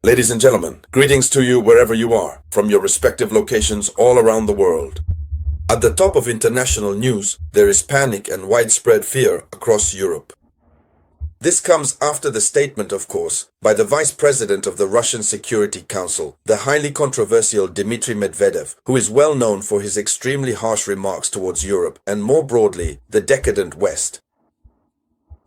Ladies and gentlemen, greetings to you wherever you are, from your respective locations all around the world. At the top of international news, there is panic and widespread fear across Europe. This comes after the statement, of course, by the Vice President of the Russian Security Council, the highly controversial Dmitry Medvedev, who is well known for his extremely harsh remarks towards Europe and more broadly, the decadent West.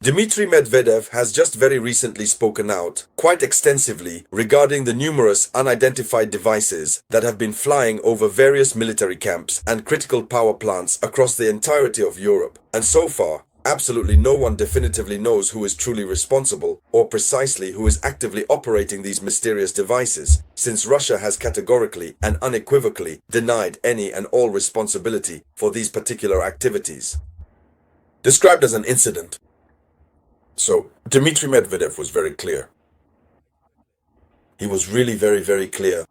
Dmitry Medvedev has just very recently spoken out, quite extensively, regarding the numerous unidentified devices that have been flying over various military camps and critical power plants across the entirety of Europe. And so far, absolutely no one definitively knows who is truly responsible or precisely who is actively operating these mysterious devices, since Russia has categorically and unequivocally denied any and all responsibility for these particular activities. Described as an incident. So, Dmitry Medvedev was very clear. He was really very clear.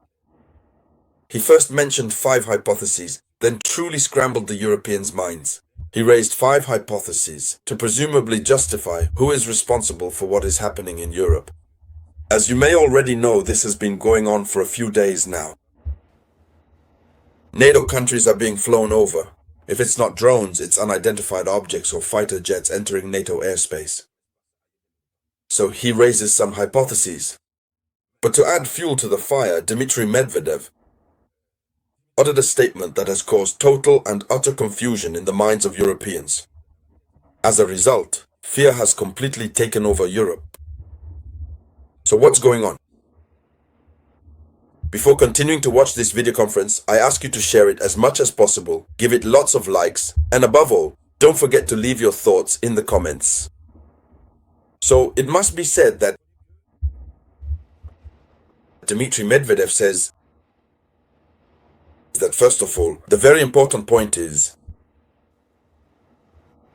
He first mentioned 5 hypotheses, then truly scrambled the Europeans' minds. He raised 5 hypotheses to presumably justify who is responsible for what is happening in Europe. As you may already know, this has been going on for a few days now. NATO countries are being flown over. If it's not drones, it's unidentified objects or fighter jets entering NATO airspace. So he raises some hypotheses. But to add fuel to the fire, Dmitry Medvedev uttered a statement that has caused total and utter confusion in the minds of Europeans. As a result, fear has completely taken over Europe. So what's going on? Before continuing to watch this video conference, I ask you to share it as much as possible, give it lots of likes, and above all, don't forget to leave your thoughts in the comments. So it must be said that Dmitry Medvedev says that first of all, the very important point is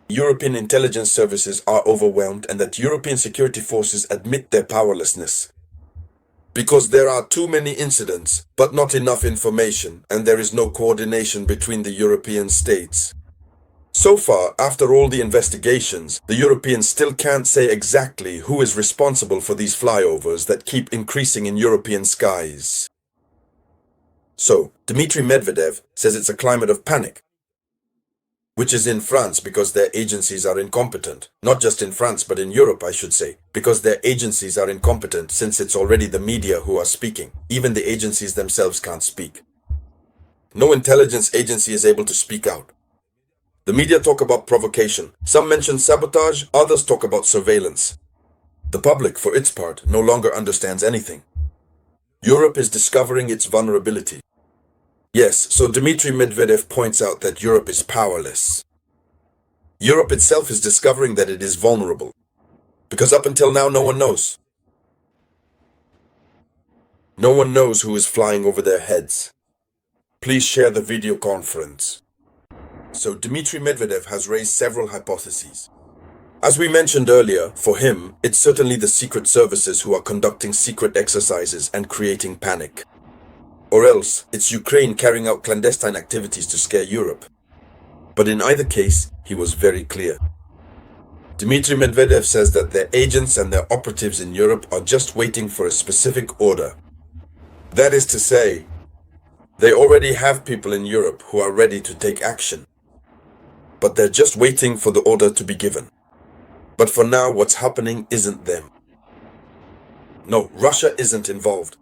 European intelligence services are overwhelmed and that European security forces admit their powerlessness. Because there are too many incidents, but not enough information, and there is no coordination between the European states. So far, after all the investigations, the Europeans still can't say exactly who is responsible for these flyovers that keep increasing in European skies. So, Dmitry Medvedev says it's a climate of panic, which is in France because their agencies are incompetent. Not just in France, but in Europe, I should say, because their agencies are incompetent since it's already the media who are speaking. Even the agencies themselves can't speak. No intelligence agency is able to speak out. The media talk about provocation. Some mention sabotage, others talk about surveillance. The public, for its part, no longer understands anything. Europe is discovering its vulnerability. Yes, so Dmitry Medvedev points out that Europe is powerless. Europe itself is discovering that it is vulnerable. Because up until now, no one knows. No one knows who is flying over their heads. Please share the video conference. So Dmitry Medvedev has raised several hypotheses. As we mentioned earlier, for him, it's certainly the secret services who are conducting secret exercises and creating panic. Or else, it's Ukraine carrying out clandestine activities to scare Europe. But in either case, he was very clear. Dmitry Medvedev says that their agents and their operatives in Europe are just waiting for a specific order. That is to say, they already have people in Europe who are ready to take action. But they're just waiting for the order to be given. But for now, what's happening isn't them. No, Russia isn't involved.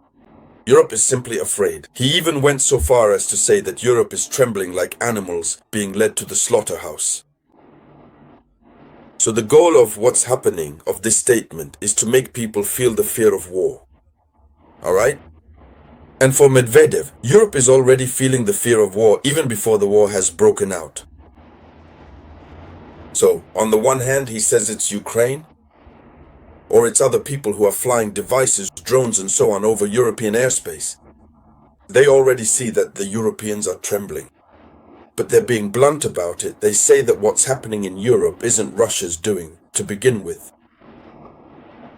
Europe is simply afraid. He even went so far as to say that Europe is trembling like animals being led to the slaughterhouse. So the goal of what's happening, of this statement, is to make people feel the fear of war. Alright? And for Medvedev, Europe is already feeling the fear of war even before the war has broken out. So, on the one hand, he says it's Ukraine, or it's other people who are flying devices, drones and so on over European airspace. They already see that the Europeans are trembling. But they're being blunt about it. They say that what's happening in Europe isn't Russia's doing, to begin with.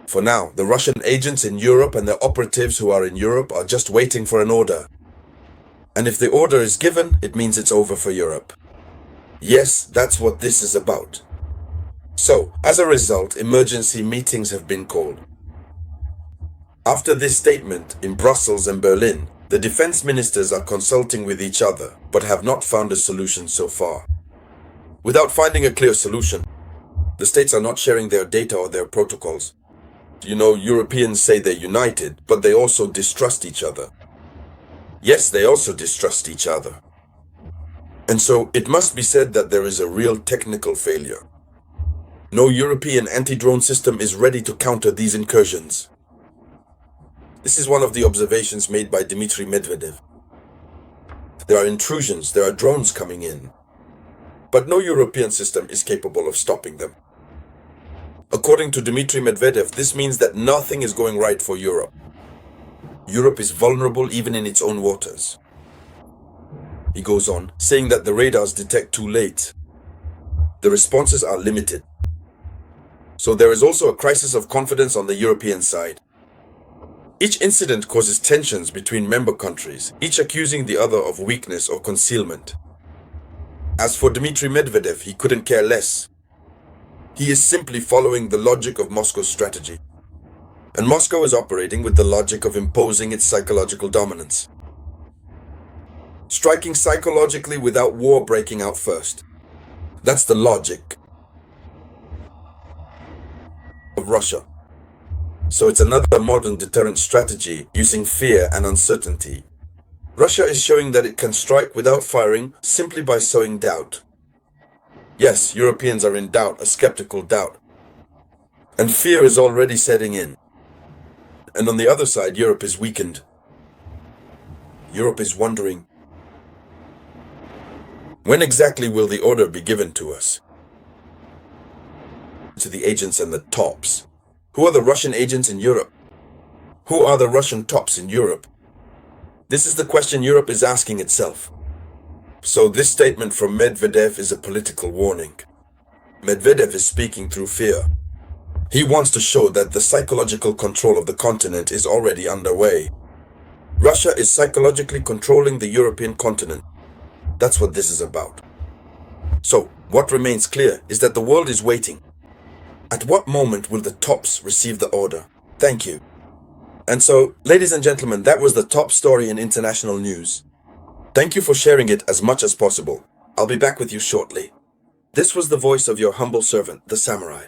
For now, the Russian agents in Europe and their operatives who are in Europe are just waiting for an order. And if the order is given, it means it's over for Europe. Yes, that's what this is about. So, as a result, emergency meetings have been called. After this statement, in Brussels and Berlin, the defense ministers are consulting with each other, but have not found a solution so far. Without finding a clear solution, the states are not sharing their data or their protocols. Europeans say they're united, but they also distrust each other. Yes, they also distrust each other. And so it must be said that there is a real technical failure. No European anti-drone system is ready to counter these incursions. This is one of the observations made by Dmitry Medvedev. There are intrusions, there are drones coming in, but no European system is capable of stopping them. According to Dmitry Medvedev, this means that nothing is going right for Europe. Europe is vulnerable even in its own waters. He goes on, saying that the radars detect too late. The responses are limited. So there is also a crisis of confidence on the European side. Each incident causes tensions between member countries, each accusing the other of weakness or concealment. As for Dmitry Medvedev, he couldn't care less. He is simply following the logic of Moscow's strategy. And Moscow is operating with the logic of imposing its psychological dominance. Striking psychologically without war breaking out first. That's the logic of Russia. So it's another modern deterrent strategy using fear and uncertainty. Russia is showing that it can strike without firing simply by sowing doubt. Yes, Europeans are in doubt, a skeptical doubt. And fear is already setting in. And on the other side, Europe is weakened. Europe is wondering, when exactly will the order be given to us? To the agents and the tops. Who are the Russian agents in Europe? Who are the Russian tops in Europe? This is the question Europe is asking itself. So this statement from Medvedev is a political warning. Medvedev is speaking through fear. He wants to show that the psychological control of the continent is already underway. Russia is psychologically controlling the European continent. That's what this is about. So, what remains clear is that the world is waiting. At what moment will the tops receive the order? Thank you. And so, ladies and gentlemen, that was the top story in international news. Thank you for sharing it as much as possible. I'll be back with you shortly. This was the voice of your humble servant, the Samurai.